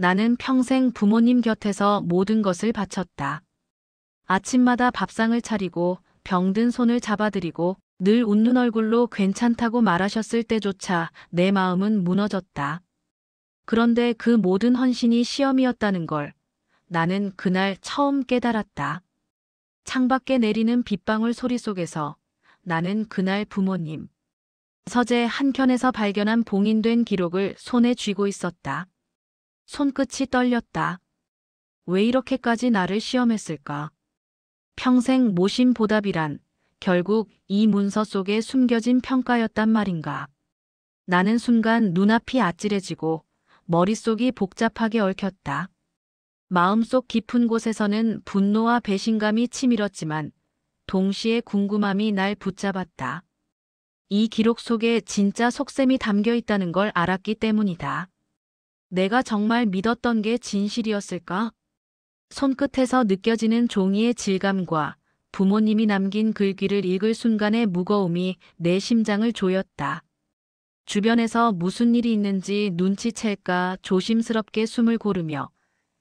나는 평생 부모님 곁에서 모든 것을 바쳤다. 아침마다 밥상을 차리고 병든 손을 잡아드리고 늘 웃는 얼굴로 괜찮다고 말하셨을 때조차 내 마음은 무너졌다. 그런데 그 모든 헌신이 시험이었다는 걸 나는 그날 처음 깨달았다. 창밖에 내리는 빗방울 소리 속에서 나는 그날 부모님 서재 한켠에서 발견한 봉인된 기록을 손에 쥐고 있었다. 손끝이 떨렸다. 왜 이렇게까지 나를 시험했을까? 평생 모신 보답이란 결국 이 문서 속에 숨겨진 평가였단 말인가. 나는 순간 눈앞이 아찔해지고 머릿속이 복잡하게 얽혔다. 마음속 깊은 곳에서는 분노와 배신감이 치밀었지만 동시에 궁금함이 날 붙잡았다. 이 기록 속에 진짜 속셈이 담겨 있다는 걸 알았기 때문이다. 내가 정말 믿었던 게 진실이었을까? 손끝에서 느껴지는 종이의 질감과 부모님이 남긴 글귀를 읽을 순간의 무거움이 내 심장을 조였다. 주변에서 무슨 일이 있는지 눈치챌까 조심스럽게 숨을 고르며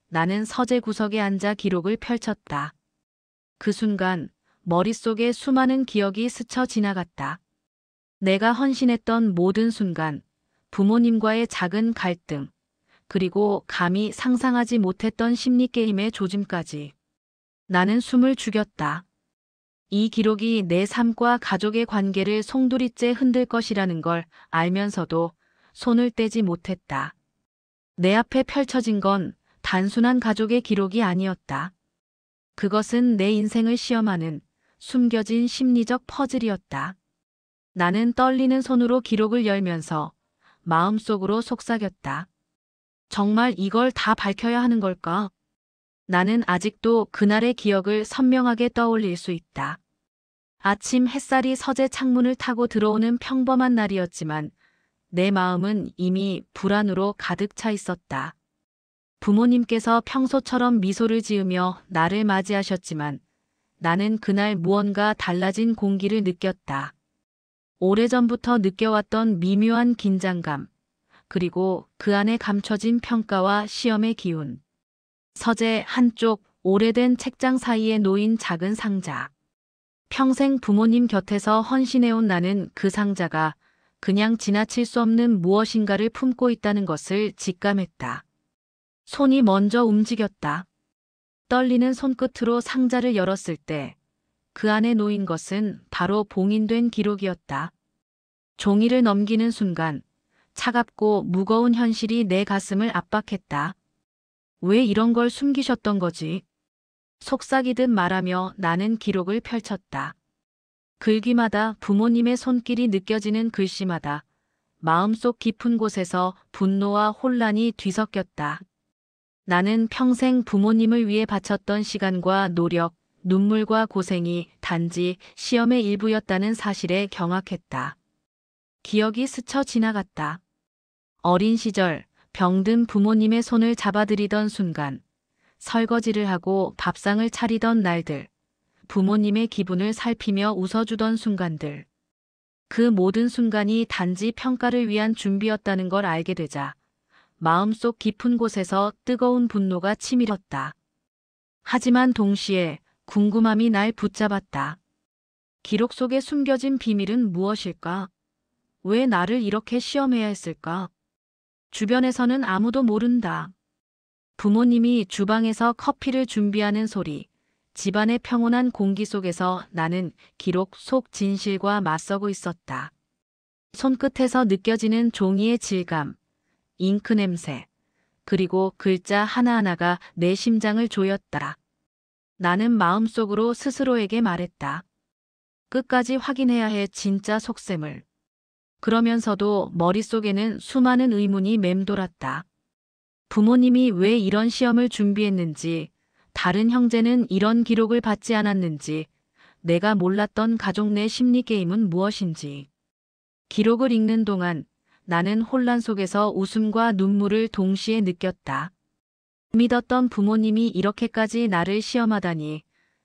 나는 서재 구석에 앉아 기록을 펼쳤다. 그 순간 머릿속에 수많은 기억이 스쳐 지나갔다. 내가 헌신했던 모든 순간, 부모님과의 작은 갈등, 그리고 감히 상상하지 못했던 심리게임의 조짐까지. 나는 숨을 죽였다. 이 기록이 내 삶과 가족의 관계를 송두리째 흔들 것이라는 걸 알면서도 손을 떼지 못했다. 내 앞에 펼쳐진 건 단순한 가족의 기록이 아니었다. 그것은 내 인생을 시험하는 숨겨진 심리적 퍼즐이었다. 나는 떨리는 손으로 기록을 열면서 마음속으로 속삭였다. 정말 이걸 다 밝혀야 하는 걸까? 나는 아직도 그날의 기억을 선명하게 떠올릴 수 있다. 아침 햇살이 서재 창문을 타고 들어오는 평범한 날이었지만 내 마음은 이미 불안으로 가득 차 있었다. 부모님께서 평소처럼 미소를 지으며 나를 맞이하셨지만 나는 그날 무언가 달라진 공기를 느꼈다. 오래전부터 느껴왔던 미묘한 긴장감, 그리고 그 안에 감춰진 평가와 시험의 기운. 서재 한쪽 오래된 책장 사이에 놓인 작은 상자. 평생 부모님 곁에서 헌신해온 나는 그 상자가 그냥 지나칠 수 없는 무엇인가를 품고 있다는 것을 직감했다. 손이 먼저 움직였다. 떨리는 손끝으로 상자를 열었을 때 그 안에 놓인 것은 바로 봉인된 기록이었다. 종이를 넘기는 순간 차갑고 무거운 현실이 내 가슴을 압박했다. 왜 이런 걸 숨기셨던 거지? 속삭이듯 말하며 나는 기록을 펼쳤다. 글귀마다 부모님의 손길이 느껴지는 글씨마다 마음속 깊은 곳에서 분노와 혼란이 뒤섞였다. 나는 평생 부모님을 위해 바쳤던 시간과 노력, 눈물과 고생이 단지 시험의 일부였다는 사실에 경악했다. 기억이 스쳐 지나갔다. 어린 시절 병든 부모님의 손을 잡아드리던 순간, 설거지를 하고 밥상을 차리던 날들, 부모님의 기분을 살피며 웃어주던 순간들. 그 모든 순간이 단지 평가를 위한 준비였다는 걸 알게 되자 마음속 깊은 곳에서 뜨거운 분노가 치밀었다. 하지만 동시에 궁금함이 날 붙잡았다. 기록 속에 숨겨진 비밀은 무엇일까? 왜 나를 이렇게 시험해야 했을까? 주변에서는 아무도 모른다. 부모님이 주방에서 커피를 준비하는 소리, 집안의 평온한 공기 속에서 나는 기록 속 진실과 맞서고 있었다. 손끝에서 느껴지는 종이의 질감, 잉크 냄새, 그리고 글자 하나하나가 내 심장을 조였다. 나는 마음속으로 스스로에게 말했다. 끝까지 확인해야 해 진짜 속셈을. 그러면서도 머릿속에는 수많은 의문이 맴돌았다. 부모님이 왜 이런 시험을 준비했는지, 다른 형제는 이런 기록을 받지 않았는지, 내가 몰랐던 가족 내 심리 게임은 무엇인지. 기록을 읽는 동안 나는 혼란 속에서 웃음과 눈물을 동시에 느꼈다. 믿었던 부모님이 이렇게까지 나를 시험하다니,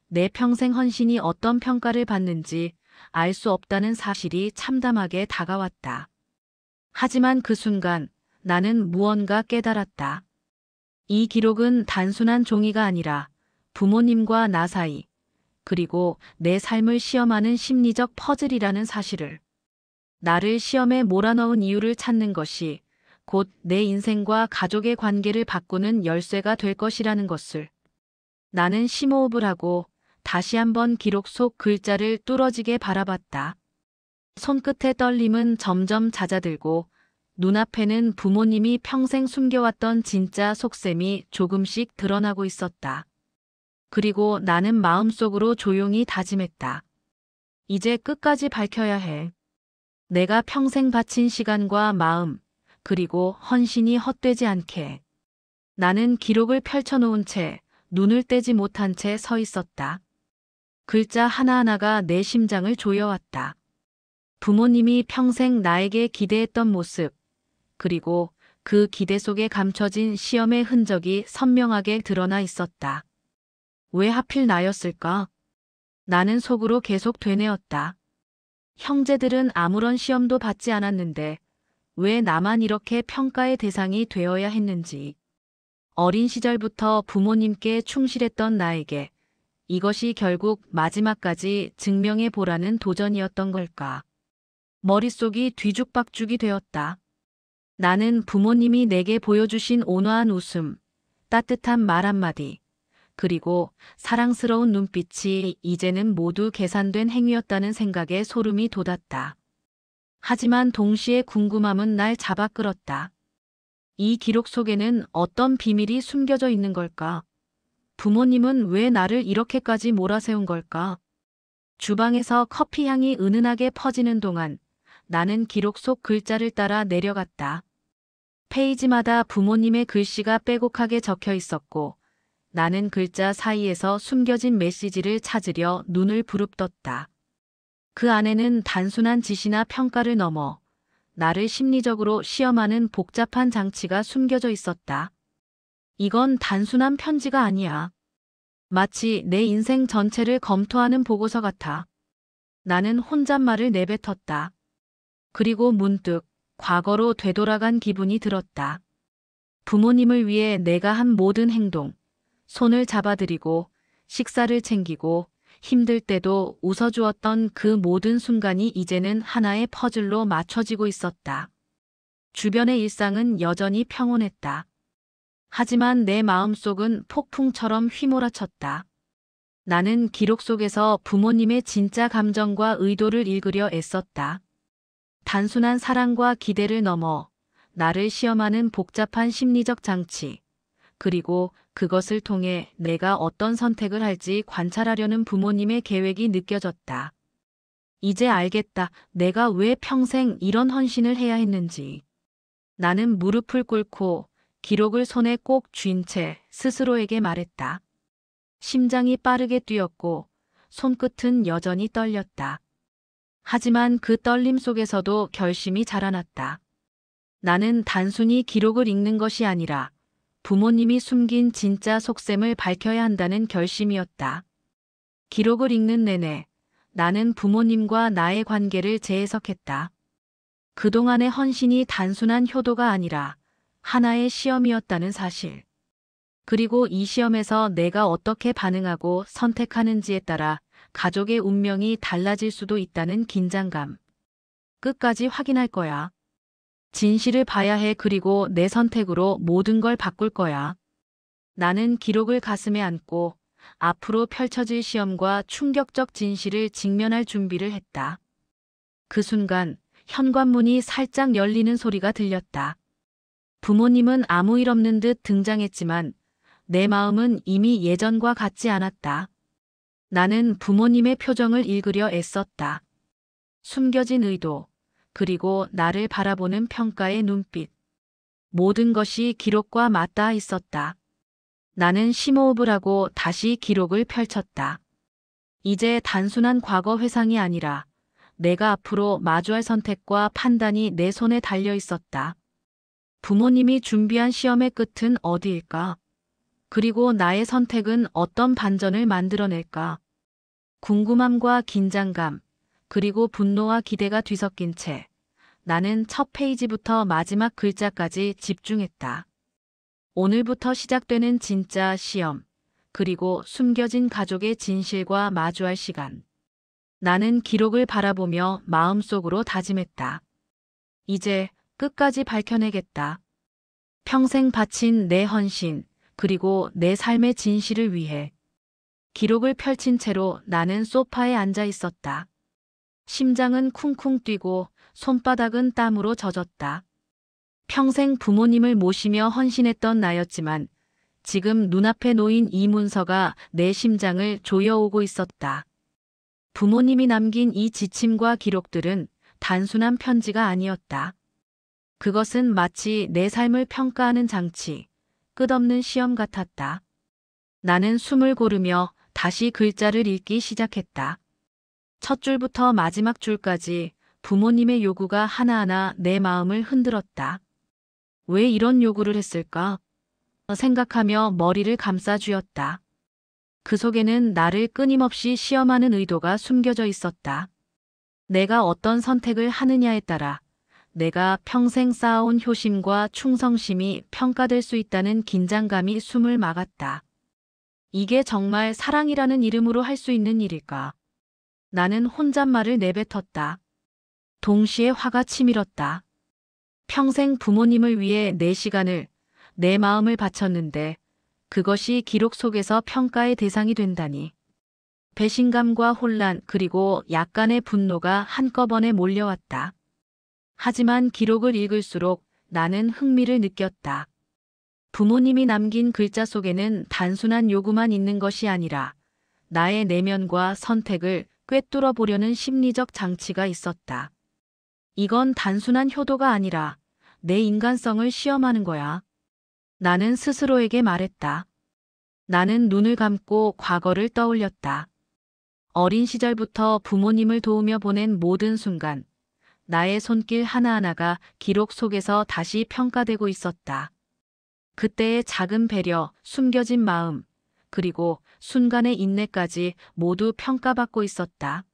내 평생 헌신이 어떤 평가를 받는지 알 수 없다는 사실이 참담하게 다가왔다. 하지만 그 순간 나는 무언가 깨달았다. 이 기록은 단순한 종이가 아니라 부모님과 나 사이, 그리고 내 삶을 시험하는 심리적 퍼즐이라는 사실을, 나를 시험에 몰아넣은 이유를 찾는 것이 곧 내 인생과 가족의 관계를 바꾸는 열쇠가 될 것이라는 것을. 나는 심호흡을 하고 다시 한번 기록 속 글자를 뚫어지게 바라봤다. 손끝의 떨림은 점점 잦아들고 눈앞에는 부모님이 평생 숨겨왔던 진짜 속셈이 조금씩 드러나고 있었다. 그리고 나는 마음속으로 조용히 다짐했다. 이제 끝까지 밝혀야 해. 내가 평생 바친 시간과 마음, 그리고 헌신이 헛되지 않게. 나는 기록을 펼쳐놓은 채 눈을 떼지 못한 채 서 있었다. 글자 하나하나가 내 심장을 조여왔다. 부모님이 평생 나에게 기대했던 모습, 그리고 그 기대 속에 감춰진 시험의 흔적이 선명하게 드러나 있었다. 왜 하필 나였을까? 나는 속으로 계속 되뇌었다. 형제들은 아무런 시험도 받지 않았는데 왜 나만 이렇게 평가의 대상이 되어야 했는지. 어린 시절부터 부모님께 충실했던 나에게 이것이 결국 마지막까지 증명해 보라는 도전이었던 걸까. 머릿속이 뒤죽박죽이 되었다. 나는 부모님이 내게 보여주신 온화한 웃음, 따뜻한 말 한마디, 그리고 사랑스러운 눈빛이 이제는 모두 계산된 행위였다는 생각에 소름이 돋았다. 하지만 동시에 궁금함은 날 잡아 끌었다. 이 기록 속에는 어떤 비밀이 숨겨져 있는 걸까? 부모님은 왜 나를 이렇게까지 몰아세운 걸까? 주방에서 커피 향이 은은하게 퍼지는 동안 나는 기록 속 글자를 따라 내려갔다. 페이지마다 부모님의 글씨가 빼곡하게 적혀 있었고 나는 글자 사이에서 숨겨진 메시지를 찾으려 눈을 부릅떴다. 그 안에는 단순한 지시나 평가를 넘어 나를 심리적으로 시험하는 복잡한 장치가 숨겨져 있었다. 이건 단순한 편지가 아니야. 마치 내 인생 전체를 검토하는 보고서 같아. 나는 혼잣말을 내뱉었다. 그리고 문득 과거로 되돌아간 기분이 들었다. 부모님을 위해 내가 한 모든 행동, 손을 잡아드리고 식사를 챙기고 힘들 때도 웃어주었던 그 모든 순간이 이제는 하나의 퍼즐로 맞춰지고 있었다. 주변의 일상은 여전히 평온했다. 하지만 내 마음속은 폭풍처럼 휘몰아쳤다. 나는 기록 속에서 부모님의 진짜 감정과 의도를 읽으려 애썼다. 단순한 사랑과 기대를 넘어 나를 시험하는 복잡한 심리적 장치, 그리고 그것을 통해 내가 어떤 선택을 할지 관찰하려는 부모님의 계획이 느껴졌다. 이제 알겠다. 내가 왜 평생 이런 헌신을 해야 했는지. 나는 무릎을 꿇고 기록을 손에 꼭 쥔 채 스스로에게 말했다. 심장이 빠르게 뛰었고 손끝은 여전히 떨렸다. 하지만 그 떨림 속에서도 결심이 자라났다. 나는 단순히 기록을 읽는 것이 아니라 부모님이 숨긴 진짜 속셈을 밝혀야 한다는 결심이었다. 기록을 읽는 내내 나는 부모님과 나의 관계를 재해석했다. 그동안의 헌신이 단순한 효도가 아니라 하나의 시험이었다는 사실. 그리고 이 시험에서 내가 어떻게 반응하고 선택하는지에 따라 가족의 운명이 달라질 수도 있다는 긴장감. 끝까지 확인할 거야. 진실을 봐야 해. 그리고 내 선택으로 모든 걸 바꿀 거야. 나는 기록을 가슴에 안고 앞으로 펼쳐질 시험과 충격적 진실을 직면할 준비를 했다. 그 순간 현관문이 살짝 열리는 소리가 들렸다. 부모님은 아무 일 없는 듯 등장했지만 내 마음은 이미 예전과 같지 않았다. 나는 부모님의 표정을 읽으려 애썼다. 숨겨진 의도, 그리고 나를 바라보는 평가의 눈빛. 모든 것이 기록과 맞닿아 있었다. 나는 심호흡을 하고 다시 기록을 펼쳤다. 이제 단순한 과거 회상이 아니라 내가 앞으로 마주할 선택과 판단이 내 손에 달려 있었다. 부모님이 준비한 시험의 끝은 어디일까? 그리고 나의 선택은 어떤 반전을 만들어낼까? 궁금함과 긴장감, 그리고 분노와 기대가 뒤섞인 채 나는 첫 페이지부터 마지막 글자까지 집중했다. 오늘부터 시작되는 진짜 시험, 그리고 숨겨진 가족의 진실과 마주할 시간. 나는 기록을 바라보며 마음속으로 다짐했다. 이제 끝까지 밝혀내겠다. 평생 바친 내 헌신, 그리고 내 삶의 진실을 위해. 기록을 펼친 채로 나는 소파에 앉아 있었다. 심장은 쿵쿵 뛰고 손바닥은 땀으로 젖었다. 평생 부모님을 모시며 헌신했던 나였지만 지금 눈앞에 놓인 이 문서가 내 심장을 조여오고 있었다. 부모님이 남긴 이 지침과 기록들은 단순한 편지가 아니었다. 그것은 마치 내 삶을 평가하는 장치, 끝없는 시험 같았다. 나는 숨을 고르며 다시 글자를 읽기 시작했다. 첫 줄부터 마지막 줄까지 부모님의 요구가 하나하나 내 마음을 흔들었다. 왜 이런 요구를 했을까? 생각하며 머리를 감싸 쥐었다. 그 속에는 나를 끊임없이 시험하는 의도가 숨겨져 있었다. 내가 어떤 선택을 하느냐에 따라 내가 평생 쌓아온 효심과 충성심이 평가될 수 있다는 긴장감이 숨을 막았다. 이게 정말 사랑이라는 이름으로 할 수 있는 일일까? 나는 혼잣말을 내뱉었다. 동시에 화가 치밀었다. 평생 부모님을 위해 내 시간을, 내 마음을 바쳤는데 그것이 기록 속에서 평가의 대상이 된다니. 배신감과 혼란 그리고 약간의 분노가 한꺼번에 몰려왔다. 하지만 기록을 읽을수록 나는 흥미를 느꼈다. 부모님이 남긴 글자 속에는 단순한 요구만 있는 것이 아니라 나의 내면과 선택을 꿰뚫어 보려는 심리적 장치가 있었다. 이건 단순한 효도가 아니라 내 인간성을 시험하는 거야. 나는 스스로에게 말했다. 나는 눈을 감고 과거를 떠올렸다. 어린 시절부터 부모님을 도우며 보낸 모든 순간, 나의 손길 하나하나가 기록 속에서 다시 평가되고 있었다. 그때의 작은 배려, 숨겨진 마음, 그리고 순간의 인내까지 모두 평가받고 있었다.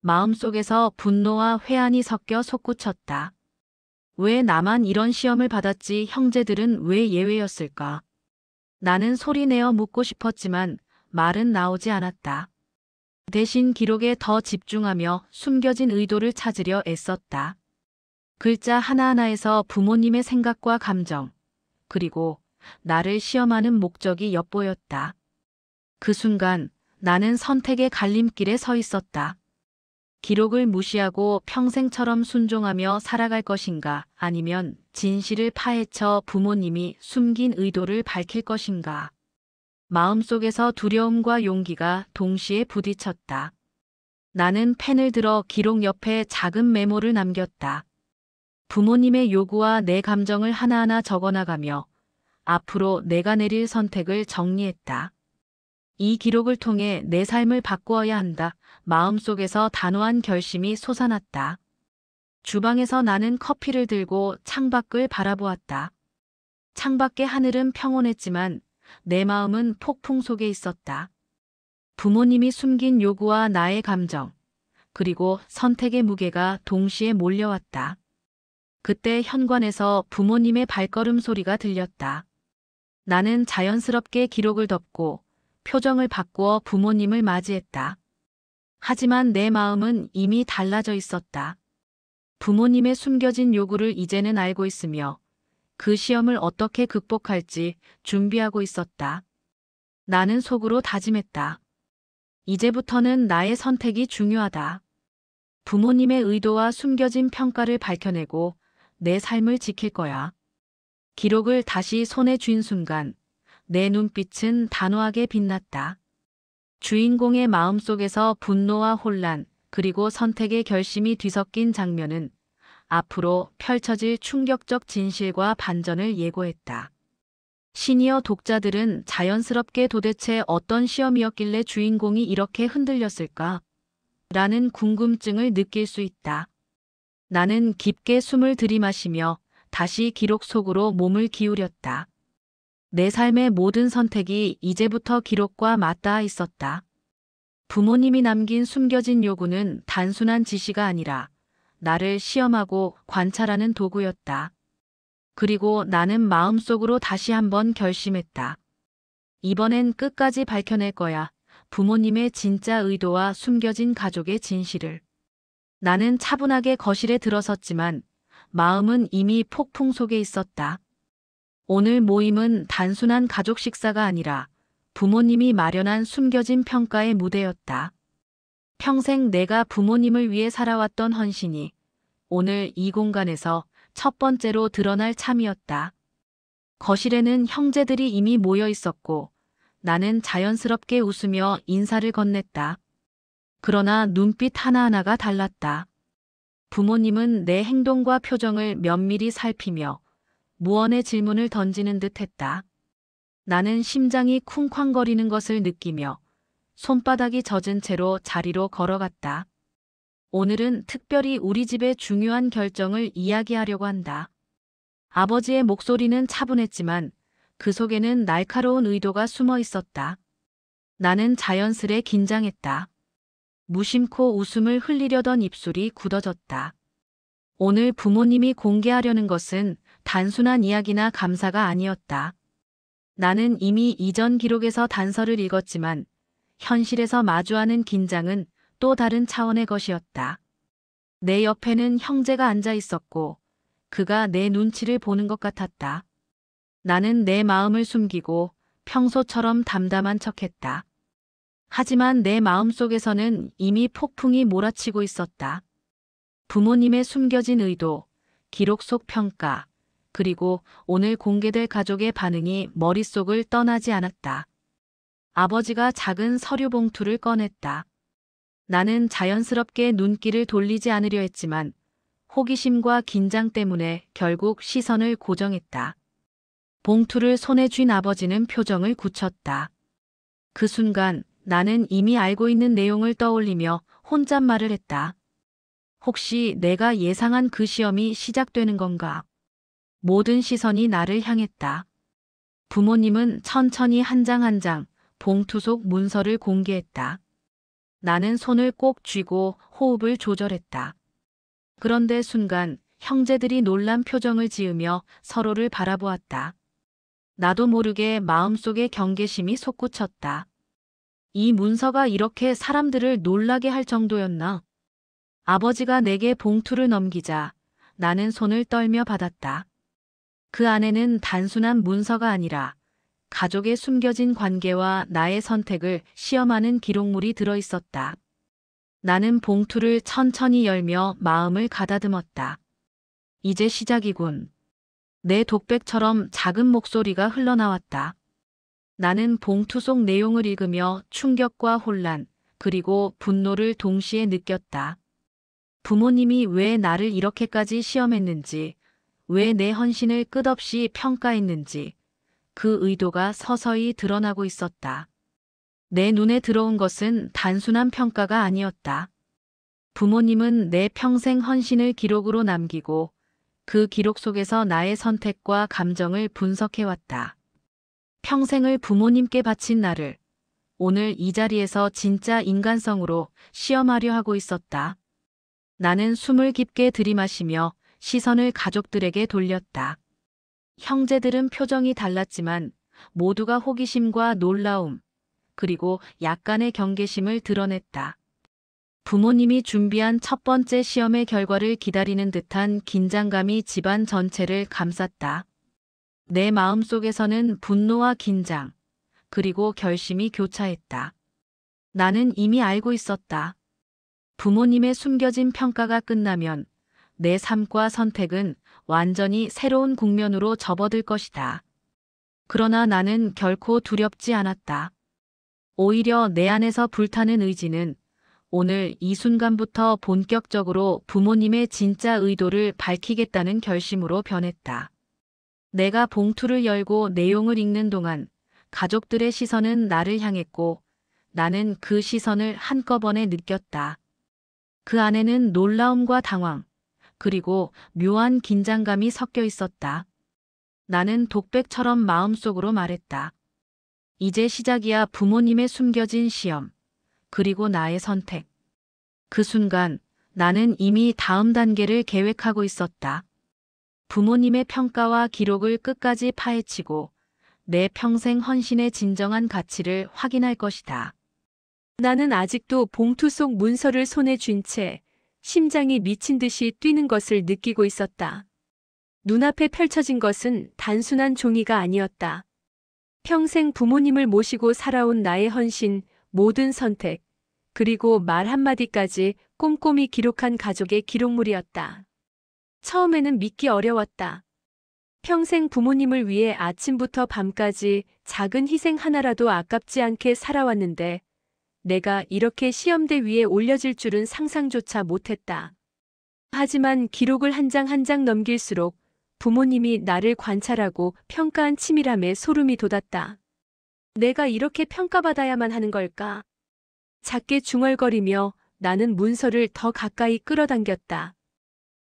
마음속에서 분노와 회한이 섞여 솟구쳤다. 왜 나만 이런 시험을 받았지, 형제들은 왜 예외였을까? 나는 소리내어 묻고 싶었지만 말은 나오지 않았다. 대신 기록에 더 집중하며 숨겨진 의도를 찾으려 애썼다. 글자 하나하나에서 부모님의 생각과 감정, 그리고 나를 시험하는 목적이 엿보였다. 그 순간 나는 선택의 갈림길에 서 있었다. 기록을 무시하고 평생처럼 순종하며 살아갈 것인가, 아니면 진실을 파헤쳐 부모님이 숨긴 의도를 밝힐 것인가. 마음속에서 두려움과 용기가 동시에 부딪혔다. 나는 펜을 들어 기록 옆에 작은 메모를 남겼다. 부모님의 요구와 내 감정을 하나하나 적어나가며 앞으로 내가 내릴 선택을 정리했다. 이 기록을 통해 내 삶을 바꾸어야 한다. 마음속에서 단호한 결심이 솟아났다. 주방에서 나는 커피를 들고 창밖을 바라보았다. 창밖의 하늘은 평온했지만 내 마음은 폭풍 속에 있었다. 부모님이 숨긴 요구와 나의 감정, 그리고 선택의 무게가 동시에 몰려왔다. 그때 현관에서 부모님의 발걸음 소리가 들렸다. 나는 자연스럽게 기록을 덮고 표정을 바꾸어 부모님을 맞이했다. 하지만 내 마음은 이미 달라져 있었다. 부모님의 숨겨진 요구를 이제는 알고 있으며 그 시험을 어떻게 극복할지 준비하고 있었다. 나는 속으로 다짐했다. 이제부터는 나의 선택이 중요하다. 부모님의 의도와 숨겨진 평가를 밝혀내고 내 삶을 지킬 거야. 기록을 다시 손에 쥔 순간 내 눈빛은 단호하게 빛났다. 주인공의 마음속에서 분노와 혼란, 그리고 선택의 결심이 뒤섞인 장면은 앞으로 펼쳐질 충격적 진실과 반전을 예고했다. 시니어 독자들은 자연스럽게 도대체 어떤 시험이었길래 주인공이 이렇게 흔들렸을까? 라는 궁금증을 느낄 수 있다. 나는 깊게 숨을 들이마시며 다시 기록 속으로 몸을 기울였다. 내 삶의 모든 선택이 이제부터 기록과 맞닿아 있었다. 부모님이 남긴 숨겨진 요구는 단순한 지시가 아니라 나를 시험하고 관찰하는 도구였다. 그리고 나는 마음속으로 다시 한번 결심했다. 이번엔 끝까지 밝혀낼 거야. 부모님의 진짜 의도와 숨겨진 가족의 진실을. 나는 차분하게 거실에 들어섰지만 마음은 이미 폭풍 속에 있었다. 오늘 모임은 단순한 가족 식사가 아니라 부모님이 마련한 숨겨진 평가의 무대였다. 평생 내가 부모님을 위해 살아왔던 헌신이 오늘 이 공간에서 첫 번째로 드러날 참이었다. 거실에는 형제들이 이미 모여 있었고 나는 자연스럽게 웃으며 인사를 건넸다. 그러나 눈빛 하나하나가 달랐다. 부모님은 내 행동과 표정을 면밀히 살피며 무언의 질문을 던지는 듯 했다. 나는 심장이 쿵쾅거리는 것을 느끼며 손바닥이 젖은 채로 자리로 걸어갔다. 오늘은 특별히 우리 집의 중요한 결정을 이야기하려고 한다. 아버지의 목소리는 차분했지만 그 속에는 날카로운 의도가 숨어 있었다. 나는 자연스레 긴장했다. 무심코 웃음을 흘리려던 입술이 굳어졌다. 오늘 부모님이 공개하려는 것은 단순한 이야기나 감사가 아니었다. 나는 이미 이전 기록에서 단서를 읽었지만 현실에서 마주하는 긴장은 또 다른 차원의 것이었다. 내 옆에는 형제가 앉아 있었고 그가 내 눈치를 보는 것 같았다. 나는 내 마음을 숨기고 평소처럼 담담한 척했다. 하지만 내 마음속에서는 이미 폭풍이 몰아치고 있었다. 부모님의 숨겨진 의도, 기록 속 평가, 그리고 오늘 공개될 가족의 반응이 머릿속을 떠나지 않았다. 아버지가 작은 서류 봉투를 꺼냈다. 나는 자연스럽게 눈길을 돌리지 않으려 했지만 호기심과 긴장 때문에 결국 시선을 고정했다. 봉투를 손에 쥔 아버지는 표정을 굳혔다. 그 순간 나는 이미 알고 있는 내용을 떠올리며 혼잣말을 했다. 혹시 내가 예상한 그 시험이 시작되는 건가? 모든 시선이 나를 향했다. 부모님은 천천히 한 장 한 장 봉투 속 문서를 공개했다. 나는 손을 꼭 쥐고 호흡을 조절했다. 그런데 순간 형제들이 놀란 표정을 지으며 서로를 바라보았다. 나도 모르게 마음속에 경계심이 솟구쳤다. 이 문서가 이렇게 사람들을 놀라게 할 정도였나? 아버지가 내게 봉투를 넘기자 나는 손을 떨며 받았다. 그 안에는 단순한 문서가 아니라 가족의 숨겨진 관계와 나의 선택을 시험하는 기록물이 들어 있었다. 나는 봉투를 천천히 열며 마음을 가다듬었다. 이제 시작이군. 내 독백처럼 작은 목소리가 흘러나왔다. 나는 봉투 속 내용을 읽으며 충격과 혼란, 그리고 분노를 동시에 느꼈다. 부모님이 왜 나를 이렇게까지 시험했는지, 왜 내 헌신을 끝없이 평가했는지, 그 의도가 서서히 드러나고 있었다. 내 눈에 들어온 것은 단순한 평가가 아니었다. 부모님은 내 평생 헌신을 기록으로 남기고 그 기록 속에서 나의 선택과 감정을 분석해왔다. 평생을 부모님께 바친 나를 오늘 이 자리에서 진짜 인간성으로 시험하려 하고 있었다. 나는 숨을 깊게 들이마시며 시선을 가족들에게 돌렸다. 형제들은 표정이 달랐지만 모두가 호기심과 놀라움, 그리고 약간의 경계심을 드러냈다. 부모님이 준비한 첫 번째 시험의 결과를 기다리는 듯한 긴장감이 집안 전체를 감쌌다. 내 마음속에서는 분노와 긴장, 그리고 결심이 교차했다. 나는 이미 알고 있었다. 부모님의 숨겨진 평가가 끝나면 내 삶과 선택은 완전히 새로운 국면으로 접어들 것이다. 그러나 나는 결코 두렵지 않았다. 오히려 내 안에서 불타는 의지는 오늘 이 순간부터 본격적으로 부모님의 진짜 의도를 밝히겠다는 결심으로 변했다. 내가 봉투를 열고 내용을 읽는 동안 가족들의 시선은 나를 향했고 나는 그 시선을 한꺼번에 느꼈다. 그 안에는 놀라움과 당황, 그리고 묘한 긴장감이 섞여 있었다. 나는 독백처럼 마음속으로 말했다. 이제 시작이야. 부모님의 숨겨진 시험, 그리고 나의 선택. 그 순간 나는 이미 다음 단계를 계획하고 있었다. 부모님의 평가와 기록을 끝까지 파헤치고 내 평생 헌신의 진정한 가치를 확인할 것이다. 나는 아직도 봉투 속 문서를 손에 쥔 채 심장이 미친 듯이 뛰는 것을 느끼고 있었다. 눈앞에 펼쳐진 것은 단순한 종이가 아니었다. 평생 부모님을 모시고 살아온 나의 헌신, 모든 선택, 그리고 말 한마디까지 꼼꼼히 기록한 가족의 기록물이었다. 처음에는 믿기 어려웠다. 평생 부모님을 위해 아침부터 밤까지 작은 희생 하나라도 아깝지 않게 살아왔는데 내가 이렇게 시험대 위에 올려질 줄은 상상조차 못했다. 하지만 기록을 한 장 한 장 넘길수록 부모님이 나를 관찰하고 평가한 치밀함에 소름이 돋았다. 내가 이렇게 평가받아야만 하는 걸까? 작게 중얼거리며 나는 문서를 더 가까이 끌어당겼다.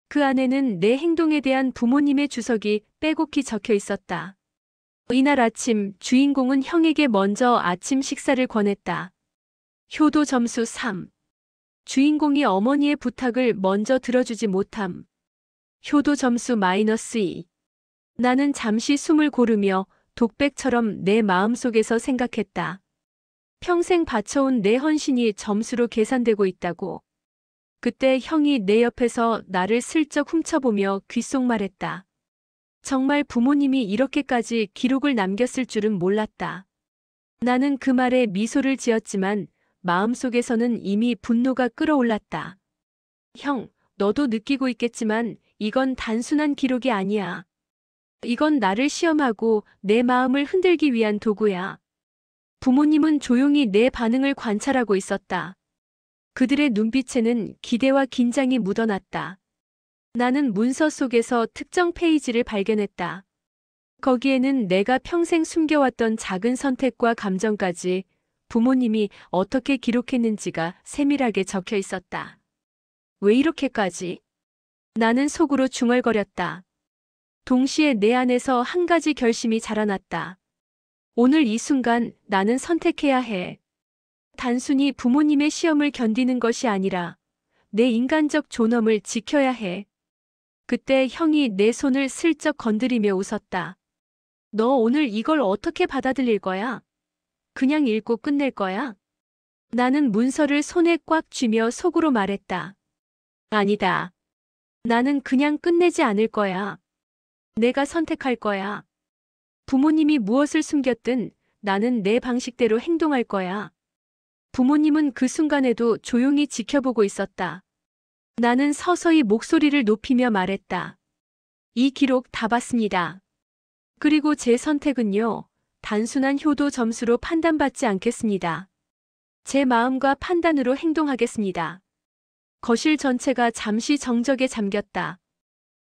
그 안에는 내 행동에 대한 부모님의 주석이 빼곡히 적혀 있었다. 이날 아침 주인공은 형에게 먼저 아침 식사를 권했다. 효도 점수 3. 주인공이 어머니의 부탁을 먼저 들어주지 못함. 효도 점수 -2. 나는 잠시 숨을 고르며 독백처럼 내 마음속에서 생각했다. 평생 바쳐온 내 헌신이 점수로 계산되고 있다고. 그때 형이 내 옆에서 나를 슬쩍 훔쳐보며 귓속말했다. 정말 부모님이 이렇게까지 기록을 남겼을 줄은 몰랐다. 나는 그 말에 미소를 지었지만 마음속에서는 이미 분노가 끓어올랐다. 형, 너도 느끼고 있겠지만 이건 단순한 기록이 아니야. 이건 나를 시험하고 내 마음을 흔들기 위한 도구야. 부모님은 조용히 내 반응을 관찰하고 있었다. 그들의 눈빛에는 기대와 긴장이 묻어났다. 나는 문서 속에서 특정 페이지를 발견했다. 거기에는 내가 평생 숨겨왔던 작은 선택과 감정까지 부모님이 어떻게 기록했는지가 세밀하게 적혀 있었다. 왜 이렇게까지? 나는 속으로 중얼거렸다. 동시에 내 안에서 한 가지 결심이 자라났다. 오늘 이 순간 나는 선택해야 해. 단순히 부모님의 시험을 견디는 것이 아니라 내 인간적 존엄을 지켜야 해. 그때 형이 내 손을 슬쩍 건드리며 웃었다. 너 오늘 이걸 어떻게 받아들일 거야? 그냥 읽고 끝낼 거야? 나는 문서를 손에 꽉 쥐며 속으로 말했다. 아니다. 나는 그냥 끝내지 않을 거야. 내가 선택할 거야. 부모님이 무엇을 숨겼든 나는 내 방식대로 행동할 거야. 부모님은 그 순간에도 조용히 지켜보고 있었다. 나는 서서히 목소리를 높이며 말했다. 이 기록 다 봤습니다. 그리고 제 선택은요, 단순한 효도 점수로 판단받지 않겠습니다. 제 마음과 판단으로 행동하겠습니다. 거실 전체가 잠시 정적에 잠겼다.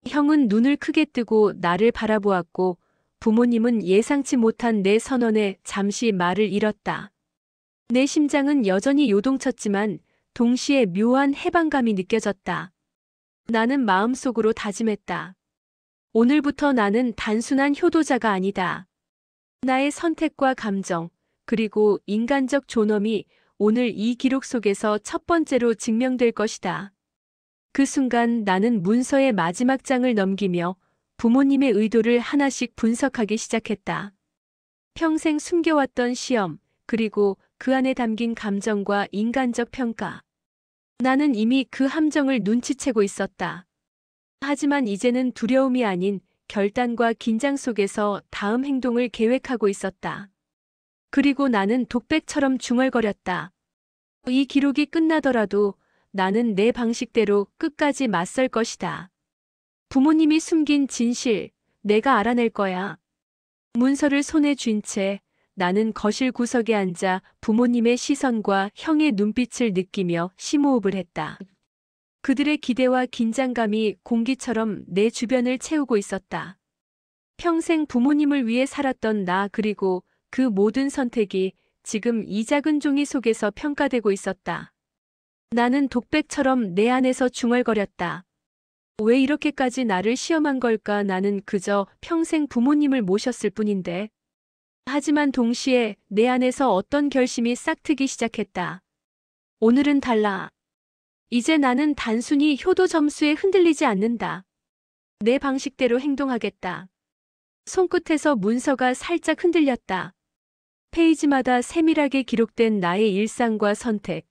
형은 눈을 크게 뜨고 나를 바라보았고 부모님은 예상치 못한 내 선언에 잠시 말을 잃었다. 내 심장은 여전히 요동쳤지만 동시에 묘한 해방감이 느껴졌다. 나는 마음속으로 다짐했다. 오늘부터 나는 단순한 효도자가 아니다. 나의 선택과 감정, 그리고 인간적 존엄이 오늘 이 기록 속에서 첫 번째로 증명될 것이다. 그 순간 나는 문서의 마지막 장을 넘기며 부모님의 의도를 하나씩 분석하기 시작했다. 평생 숨겨왔던 시험, 그리고 그 안에 담긴 감정과 인간적 평가. 나는 이미 그 함정을 눈치채고 있었다. 하지만 이제는 두려움이 아닌 결단과 긴장 속에서 다음 행동을 계획하고 있었다. 그리고 나는 독백처럼 중얼거렸다. 이 기록이 끝나더라도 나는 내 방식대로 끝까지 맞설 것이다. 부모님이 숨긴 진실, 내가 알아낼 거야. 문서를 손에 쥔 채 나는 거실 구석에 앉아 부모님의 시선과 형의 눈빛을 느끼며 심호흡을 했다. 그들의 기대와 긴장감이 공기처럼 내 주변을 채우고 있었다. 평생 부모님을 위해 살았던 나 그리고 그 모든 선택이 지금 이 작은 종이 속에서 평가되고 있었다. 나는 독백처럼 내 안에서 중얼거렸다. 왜 이렇게까지 나를 시험한 걸까? 나는 그저 평생 부모님을 모셨을 뿐인데. 하지만 동시에 내 안에서 어떤 결심이 싹트기 시작했다. 오늘은 달라. 이제 나는 단순히 효도 점수에 흔들리지 않는다. 내 방식대로 행동하겠다. 손끝에서 문서가 살짝 흔들렸다. 페이지마다 세밀하게 기록된 나의 일상과 선택,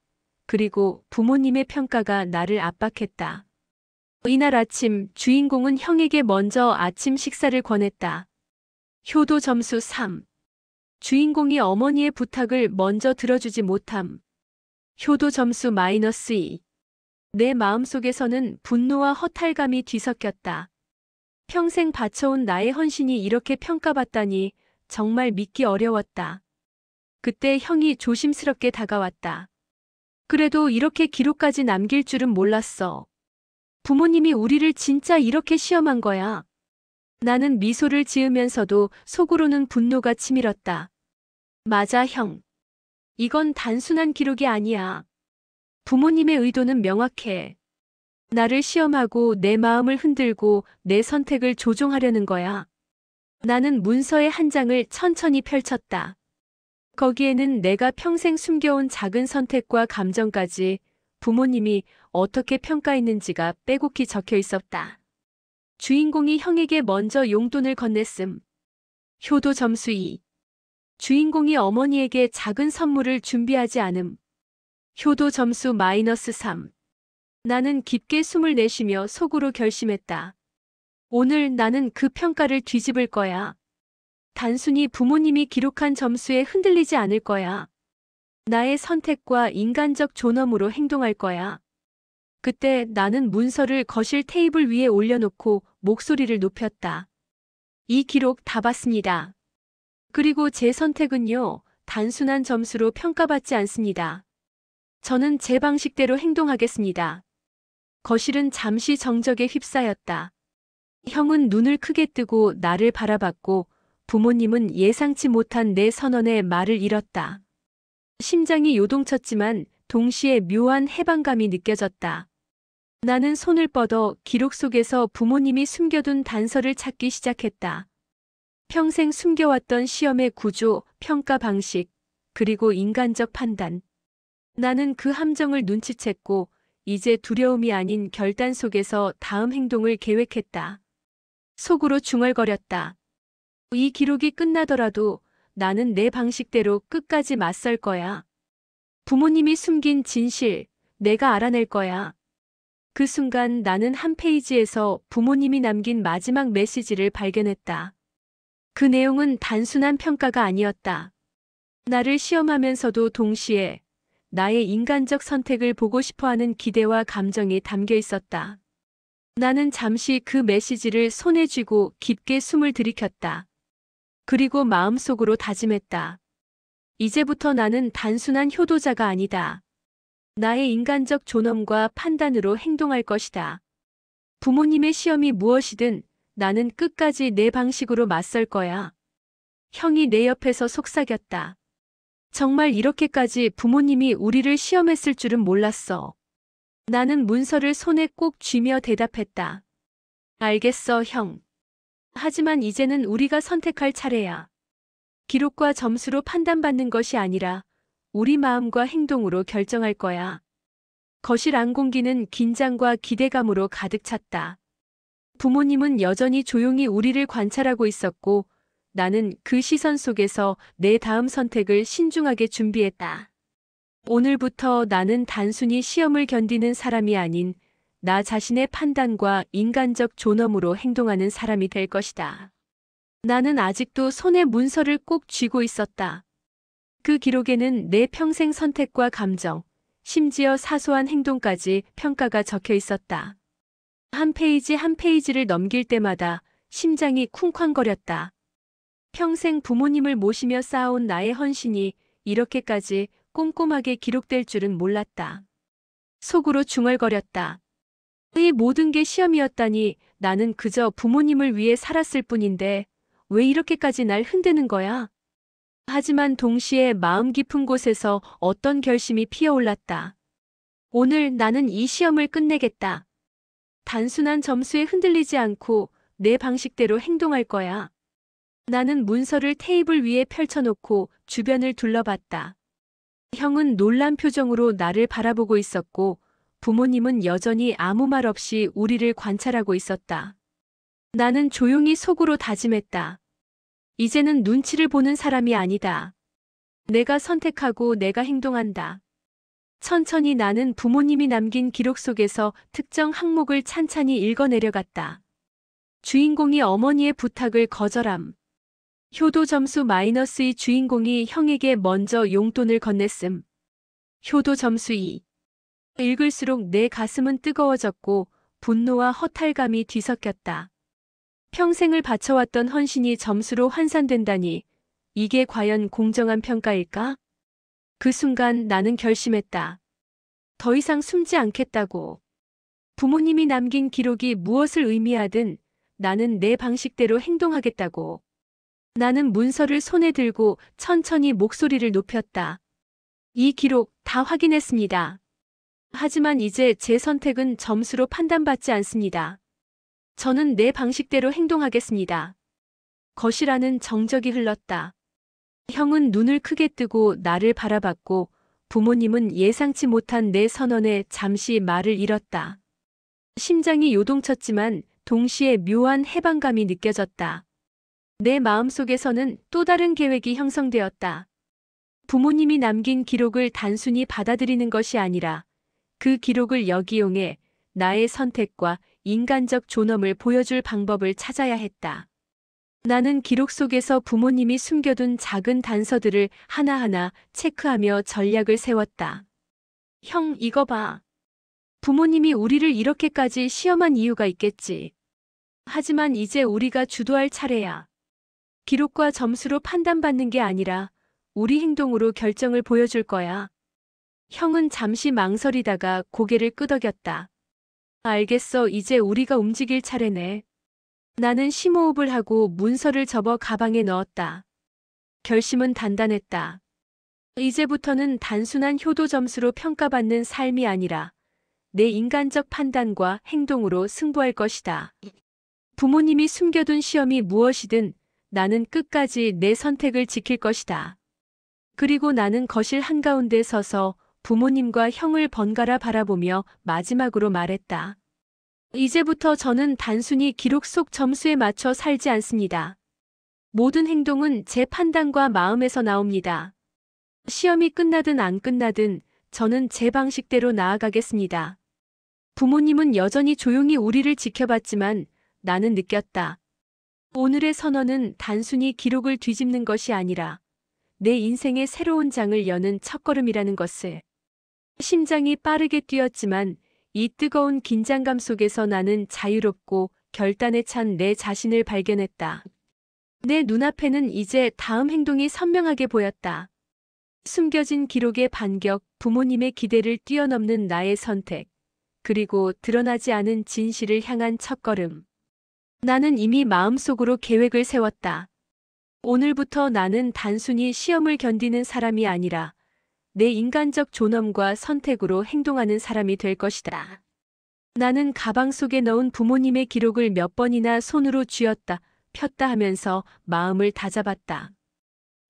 그리고 부모님의 평가가 나를 압박했다. 이날 아침 주인공은 형에게 먼저 아침 식사를 권했다. 효도 점수 3. 주인공이 어머니의 부탁을 먼저 들어주지 못함. 효도 점수 -2. 내 마음속에서는 분노와 허탈감이 뒤섞였다. 평생 바쳐온 나의 헌신이 이렇게 평가받다니 정말 믿기 어려웠다. 그때 형이 조심스럽게 다가왔다. 그래도 이렇게 기록까지 남길 줄은 몰랐어. 부모님이 우리를 진짜 이렇게 시험한 거야. 나는 미소를 지으면서도 속으로는 분노가 치밀었다. 맞아, 형. 이건 단순한 기록이 아니야. 부모님의 의도는 명확해. 나를 시험하고 내 마음을 흔들고 내 선택을 조종하려는 거야. 나는 문서의 한 장을 천천히 펼쳤다. 거기에는 내가 평생 숨겨온 작은 선택과 감정까지 부모님이 어떻게 평가했는지가 빼곡히 적혀 있었다. 주인공이 형에게 먼저 용돈을 건넸음. 효도 점수 2. 주인공이 어머니에게 작은 선물을 준비하지 않음. 효도 점수 -3. 나는 깊게 숨을 내쉬며 속으로 결심했다. 오늘 나는 그 평가를 뒤집을 거야. 단순히 부모님이 기록한 점수에 흔들리지 않을 거야. 나의 선택과 인간적 존엄으로 행동할 거야. 그때 나는 문서를 거실 테이블 위에 올려놓고 목소리를 높였다. 이 기록 다 봤습니다. 그리고 제 선택은요, 단순한 점수로 평가받지 않습니다. 저는 제 방식대로 행동하겠습니다. 거실은 잠시 정적에 휩싸였다. 형은 눈을 크게 뜨고 나를 바라봤고 부모님은 예상치 못한 내 선언에 말을 잃었다. 심장이 요동쳤지만 동시에 묘한 해방감이 느껴졌다. 나는 손을 뻗어 기록 속에서 부모님이 숨겨둔 단서를 찾기 시작했다. 평생 숨겨왔던 시험의 구조, 평가 방식, 그리고 인간적 판단. 나는 그 함정을 눈치챘고 이제 두려움이 아닌 결단 속에서 다음 행동을 계획했다. 속으로 중얼거렸다. 이 기록이 끝나더라도 나는 내 방식대로 끝까지 맞설 거야. 부모님이 숨긴 진실, 내가 알아낼 거야. 그 순간 나는 한 페이지에서 부모님이 남긴 마지막 메시지를 발견했다. 그 내용은 단순한 평가가 아니었다. 나를 시험하면서도 동시에 나의 인간적 선택을 보고 싶어하는 기대와 감정이 담겨 있었다. 나는 잠시 그 메시지를 손에 쥐고 깊게 숨을 들이켰다. 그리고 마음속으로 다짐했다. 이제부터 나는 단순한 효도자가 아니다. 나의 인간적 존엄과 판단으로 행동할 것이다. 부모님의 시험이 무엇이든 나는 끝까지 내 방식으로 맞설 거야. 형이 내 옆에서 속삭였다. 정말 이렇게까지 부모님이 우리를 시험했을 줄은 몰랐어. 나는 문서를 손에 꼭 쥐며 대답했다. 알겠어, 형. 하지만 이제는 우리가 선택할 차례야. 기록과 점수로 판단받는 것이 아니라 우리 마음과 행동으로 결정할 거야. 거실 안 공기는 긴장과 기대감으로 가득 찼다. 부모님은 여전히 조용히 우리를 관찰하고 있었고 나는 그 시선 속에서 내 다음 선택을 신중하게 준비했다. 오늘부터 나는 단순히 시험을 견디는 사람이 아닌 나 자신의 판단과 인간적 존엄으로 행동하는 사람이 될 것이다. 나는 아직도 손에 문서를 꼭 쥐고 있었다. 그 기록에는 내 평생 선택과 감정, 심지어 사소한 행동까지 평가가 적혀 있었다. 한 페이지 한 페이지를 넘길 때마다 심장이 쿵쾅거렸다. 평생 부모님을 모시며 쌓아온 나의 헌신이 이렇게까지 꼼꼼하게 기록될 줄은 몰랐다. 속으로 중얼거렸다. 이 모든 게 시험이었다니 나는 그저 부모님을 위해 살았을 뿐인데 왜 이렇게까지 날 흔드는 거야? 하지만 동시에 마음 깊은 곳에서 어떤 결심이 피어올랐다. 오늘 나는 이 시험을 끝내겠다. 단순한 점수에 흔들리지 않고 내 방식대로 행동할 거야. 나는 문서를 테이블 위에 펼쳐놓고 주변을 둘러봤다. 형은 놀란 표정으로 나를 바라보고 있었고 부모님은 여전히 아무 말 없이 우리를 관찰하고 있었다. 나는 조용히 속으로 다짐했다. 이제는 눈치를 보는 사람이 아니다. 내가 선택하고 내가 행동한다. 천천히 나는 부모님이 남긴 기록 속에서 특정 항목을 찬찬히 읽어내려갔다. 주인공이 어머니의 부탁을 거절함. 효도 점수 -2 주인공이 형에게 먼저 용돈을 건넸음. 효도 점수 2. 읽을수록 내 가슴은 뜨거워졌고 분노와 허탈감이 뒤섞였다. 평생을 바쳐왔던 헌신이 점수로 환산된다니 이게 과연 공정한 평가일까? 그 순간 나는 결심했다. 더 이상 숨지 않겠다고. 부모님이 남긴 기록이 무엇을 의미하든 나는 내 방식대로 행동하겠다고. 나는 문서를 손에 들고 천천히 목소리를 높였다. 이 기록 다 확인했습니다. 하지만 이제 제 선택은 점수로 판단받지 않습니다. 저는 내 방식대로 행동하겠습니다. 거실 안은 정적이 흘렀다. 형은 눈을 크게 뜨고 나를 바라봤고 부모님은 예상치 못한 내 선언에 잠시 말을 잃었다. 심장이 요동쳤지만 동시에 묘한 해방감이 느껴졌다. 내 마음속에서는 또 다른 계획이 형성되었다. 부모님이 남긴 기록을 단순히 받아들이는 것이 아니라 그 기록을 역이용해 나의 선택과 인간적 존엄을 보여줄 방법을 찾아야 했다. 나는 기록 속에서 부모님이 숨겨둔 작은 단서들을 하나하나 체크하며 전략을 세웠다. 형, 이거 봐. 부모님이 우리를 이렇게까지 시험한 이유가 있겠지. 하지만 이제 우리가 주도할 차례야. 기록과 점수로 판단받는 게 아니라 우리 행동으로 결정을 보여줄 거야. 형은 잠시 망설이다가 고개를 끄덕였다. 알겠어, 이제 우리가 움직일 차례네. 나는 심호흡을 하고 문서를 접어 가방에 넣었다. 결심은 단단했다. 이제부터는 단순한 효도 점수로 평가받는 삶이 아니라 내 인간적 판단과 행동으로 승부할 것이다. 부모님이 숨겨둔 시험이 무엇이든 나는 끝까지 내 선택을 지킬 것이다. 그리고 나는 거실 한가운데 서서 부모님과 형을 번갈아 바라보며 마지막으로 말했다. 이제부터 저는 단순히 기록 속 점수에 맞춰 살지 않습니다. 모든 행동은 제 판단과 마음에서 나옵니다. 시험이 끝나든 안 끝나든 저는 제 방식대로 나아가겠습니다. 부모님은 여전히 조용히 우리를 지켜봤지만 나는 느꼈다. 오늘의 선언은 단순히 기록을 뒤집는 것이 아니라 내 인생의 새로운 장을 여는 첫걸음이라는 것을. 심장이 빠르게 뛰었지만 이 뜨거운 긴장감 속에서 나는 자유롭고 결단에 찬 내 자신을 발견했다. 내 눈앞에는 이제 다음 행동이 선명하게 보였다. 숨겨진 기록의 반격, 부모님의 기대를 뛰어넘는 나의 선택, 그리고 드러나지 않은 진실을 향한 첫걸음. 나는 이미 마음속으로 계획을 세웠다. 오늘부터 나는 단순히 시험을 견디는 사람이 아니라 내 인간적 존엄과 선택으로 행동하는 사람이 될 것이다. 나는 가방 속에 넣은 부모님의 기록을 몇 번이나 손으로 쥐었다 폈다 하면서 마음을 다잡았다.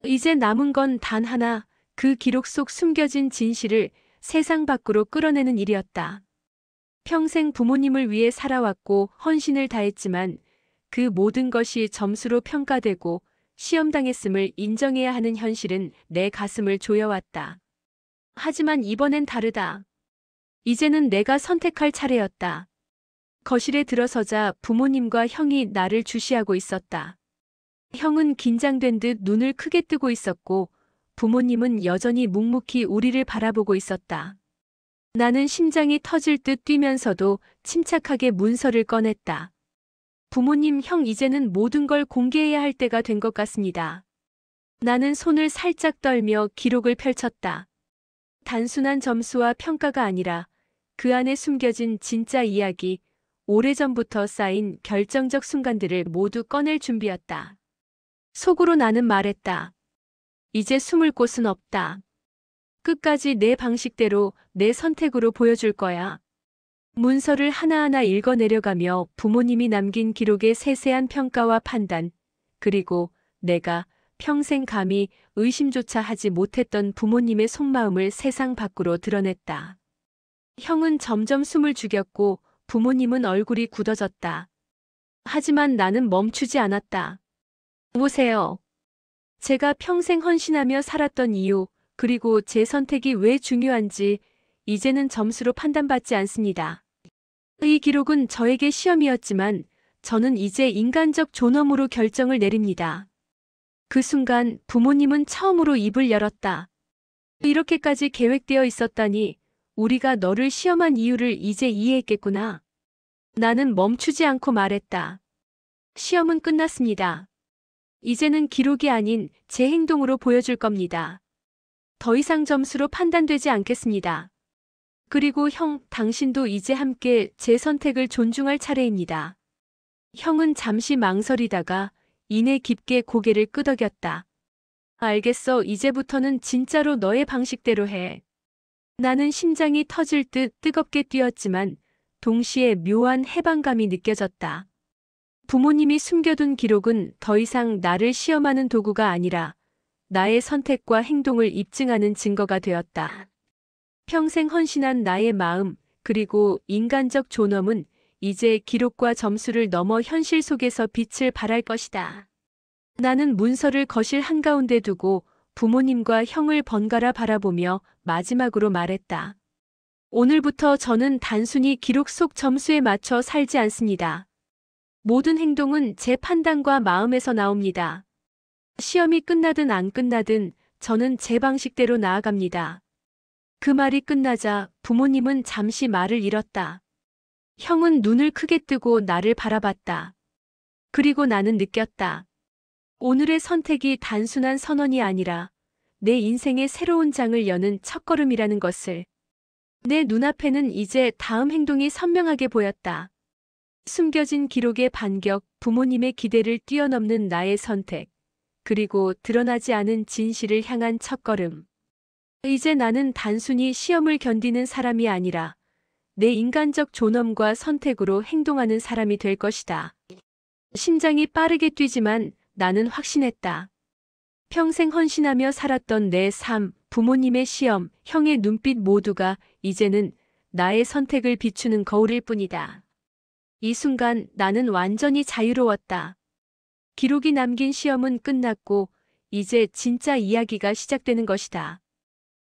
이제 남은 건 단 하나, 그 기록 속 숨겨진 진실을 세상 밖으로 끌어내는 일이었다. 평생 부모님을 위해 살아왔고 헌신을 다했지만 그 모든 것이 점수로 평가되고 시험당했음을 인정해야 하는 현실은 내 가슴을 조여왔다. 하지만 이번엔 다르다. 이제는 내가 선택할 차례였다. 거실에 들어서자 부모님과 형이 나를 주시하고 있었다. 형은 긴장된 듯 눈을 크게 뜨고 있었고 부모님은 여전히 묵묵히 우리를 바라보고 있었다. 나는 심장이 터질 듯 뛰면서도 침착하게 문서를 꺼냈다. 부모님, 형, 이제는 모든 걸 공개해야 할 때가 된 것 같습니다. 나는 손을 살짝 떨며 기록을 펼쳤다. 단순한 점수와 평가가 아니라 그 안에 숨겨진 진짜 이야기, 오래전부터 쌓인 결정적 순간들을 모두 꺼낼 준비였다. 속으로 나는 말했다. 이제 숨을 곳은 없다. 끝까지 내 방식대로 내 선택으로 보여줄 거야. 문서를 하나하나 읽어내려가며 부모님이 남긴 기록의 세세한 평가와 판단, 그리고 내가 평생 감히 의심조차 하지 못했던 부모님의 속마음을 세상 밖으로 드러냈다. 형은 점점 숨을 죽였고 부모님은 얼굴이 굳어졌다. 하지만 나는 멈추지 않았다. 보세요. 제가 평생 헌신하며 살았던 이유, 그리고 제 선택이 왜 중요한지 이제는 점수로 판단받지 않습니다. 이 기록은 저에게 시험이었지만 저는 이제 인간적 존엄으로 결정을 내립니다. 그 순간 부모님은 처음으로 입을 열었다. 이렇게까지 계획되어 있었다니 우리가 너를 시험한 이유를 이제 이해했겠구나. 나는 멈추지 않고 말했다. 시험은 끝났습니다. 이제는 기록이 아닌 제 행동으로 보여줄 겁니다. 더 이상 점수로 판단되지 않겠습니다. 그리고 형, 당신도 이제 함께 제 선택을 존중할 차례입니다. 형은 잠시 망설이다가 이내 깊게 고개를 끄덕였다. 알겠어, 이제부터는 진짜로 너의 방식대로 해. 나는 심장이 터질 듯 뜨겁게 뛰었지만 동시에 묘한 해방감이 느껴졌다. 부모님이 숨겨둔 기록은 더 이상 나를 시험하는 도구가 아니라 나의 선택과 행동을 입증하는 증거가 되었다. 평생 헌신한 나의 마음, 그리고 인간적 존엄은 이제 기록과 점수를 넘어 현실 속에서 빛을 발할 것이다. 나는 문서를 거실 한가운데 두고 부모님과 형을 번갈아 바라보며 마지막으로 말했다. 오늘부터 저는 단순히 기록 속 점수에 맞춰 살지 않습니다. 모든 행동은 제 판단과 마음에서 나옵니다. 시험이 끝나든 안 끝나든 저는 제 방식대로 나아갑니다. 그 말이 끝나자 부모님은 잠시 말을 잃었다. 형은 눈을 크게 뜨고 나를 바라봤다. 그리고 나는 느꼈다. 오늘의 선택이 단순한 선언이 아니라 내 인생의 새로운 장을 여는 첫걸음이라는 것을. 내 눈앞에는 이제 다음 행동이 선명하게 보였다. 숨겨진 기록의 반격, 부모님의 기대를 뛰어넘는 나의 선택, 그리고 드러나지 않은 진실을 향한 첫걸음. 이제 나는 단순히 시험을 견디는 사람이 아니라 내 인간적 존엄과 선택으로 행동하는 사람이 될 것이다. 심장이 빠르게 뛰지만 나는 확신했다. 평생 헌신하며 살았던 내 삶, 부모님의 시험, 형의 눈빛 모두가 이제는 나의 선택을 비추는 거울일 뿐이다. 이 순간 나는 완전히 자유로웠다. 기록이 남긴 시험은 끝났고 이제 진짜 이야기가 시작되는 것이다.